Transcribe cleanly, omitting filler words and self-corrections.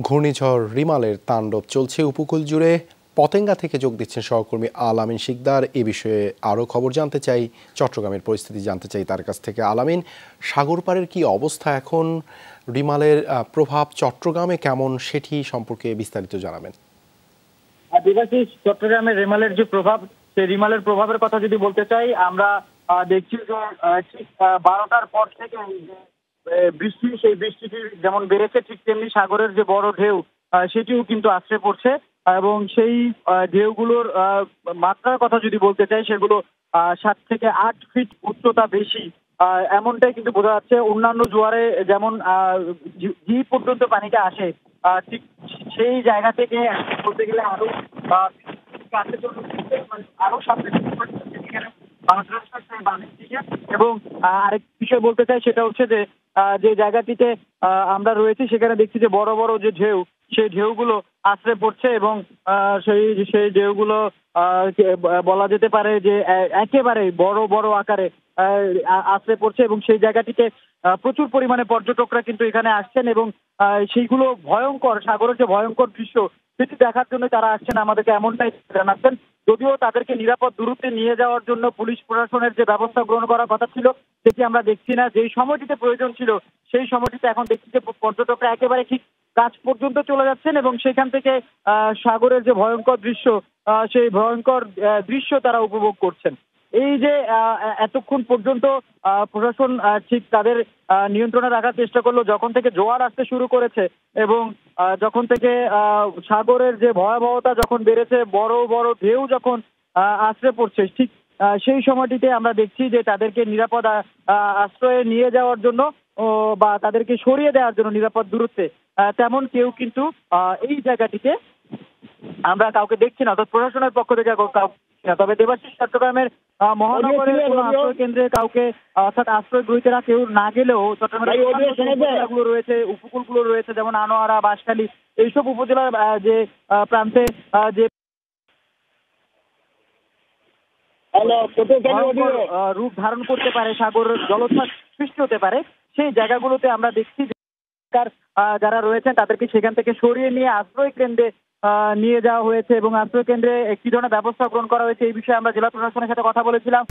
ঘূর্ণিঝড় রিমালের তাণ্ডব চলছে উপকূল জুড়ে। পতেঙ্গা থেকে যোগ দিচ্ছেন সহকর্মী আল আমিন শিকদার। এ বিষয়ে আরও খবর জানতে চাই, চট্টগ্রামের পরিস্থিতি জানতে চাই তার কাছ থেকে। আল আমিন, সাগর পাড়ের কি অবস্থা এখন? রিমালের প্রভাব চট্টগ্রামে কেমন সেটি সম্পর্কে বিস্তারিত জানাবেন। চট্টগ্রামের রিমালের যে প্রভাব, সেই রিমালের প্রভাবের কথা যদি বলতে চাই, আমরা দেখছি যে ঠিক 12টার পর থেকে বৃষ্টি, সেই বৃষ্টিটি যেমন বেড়েছে, ঠিক তেমনি সাগরের যে বড় ঢেউ সেটিও কিন্তু আছড়ে পড়ছে। এবং সেই ঢেউগুলোর মাত্রার কথা যদি বলতে চাই, সেগুলো 7 থেকে 8 ফিট উচ্চতা বেশি, এমনটাই কিন্তু বোঝা যাচ্ছে। অন্যান্য জোয়ারে যেমন জি পর্যন্ত পানিটা আসে, ঠিক সেই জায়গা থেকে বলতে গেলে আরো কাছে চলে আরো সামনে। এবং আরেক বিষয় বলতে চাই, সেটা হচ্ছে যে যে জায়গাটিতে আমরা রয়েছি, সেখানে দেখছি যে বড় বড় যে ঢেউ, সেই ঢেউগুলো আছড়ে পড়ছে এবং সেই ঢেউগুলো বলা যেতে পারে যে একেবারে বড় বড় আকারে আছড়ে পড়ছে। এবং সেই জায়গাটিতে প্রচুর পরিমাণে পর্যটকরা কিন্তু এখানে আসছেন এবং সেইগুলো ভয়ঙ্কর, সাগরের যে ভয়ঙ্কর দৃশ্য সেটি দেখার জন্য তারা আসছেন, আমাদেরকে এমনটাই জানাচ্ছেন। যদিও তাদেরকে নিরাপদ দূরত্বে নিয়ে যাওয়ার জন্য পুলিশ প্রশাসনের যে ব্যবস্থা গ্রহণ করার কথা ছিল, সেটি আমরা দেখছি না। যেই সময়টিতে প্রয়োজন ছিল, সেই সময়টিতে এখন দেখছি যে পর্যটকরা একেবারে ঠিক কাছ পর্যন্ত চলে যাচ্ছেন এবং সেখান থেকে সাগরের যে ভয়ঙ্কর দৃশ্য, সেই ভয়ঙ্কর দৃশ্য তারা উপভোগ করছেন। এই যে এতক্ষণ পর্যন্ত প্রশাসন ঠিক তাদের নিয়ন্ত্রণে রাখার চেষ্টা করলো, যখন থেকে জোয়ার আসতে শুরু করেছে এবং যখন থেকে সাগরের যে ভয়াবহতা যখন বেড়েছে, বড় বড় ঢেউ যখন আছড়ে পড়ছে, ঠিক সেই সময়টিতে আমরা দেখছি যে তাদেরকে নিরাপদ আশ্রয়ে নিয়ে যাওয়ার জন্য বা তাদেরকে সরিয়ে দেওয়ার জন্য নিরাপদ দূরত্বে তেমন কেউ কিন্তু এই জায়গাটিতে আমরা কাউকে দেখছি না, অর্থাৎ প্রশাসনের পক্ষ থেকে তবে দেবাশিস, চট্টগ্রামের মহানগরের কোন আশ্রয় কেন্দ্রে কাউকে, অর্থাৎ আশ্রয় গ্রহীতারা কেউ না গেলেও চট্টগ্রামের রয়েছে, উপকূলগুলো রয়েছে, যেমন আনোয়ারা, বাঁশখালী, এইসব উপজেলার যে প্রান্তে যে রূপ ধারণ করতে পারে, সাগর জলোচ্ছ্বাস সৃষ্টি হতে পারে, সেই জায়গাগুলোতে আমরা দেখছি যারা রয়েছেন তাদেরকে সেখান থেকে সরিয়ে নিয়ে আশ্রয় কেন্দ্রে নিয়ে যাওয়া হয়েছে এবং আশ্রয় কেন্দ্রে একটি ধরনের ব্যবস্থা গ্রহণ করা হয়েছে। এই বিষয়ে আমরা জেলা প্রশাসনের সাথে কথা বলেছিলাম।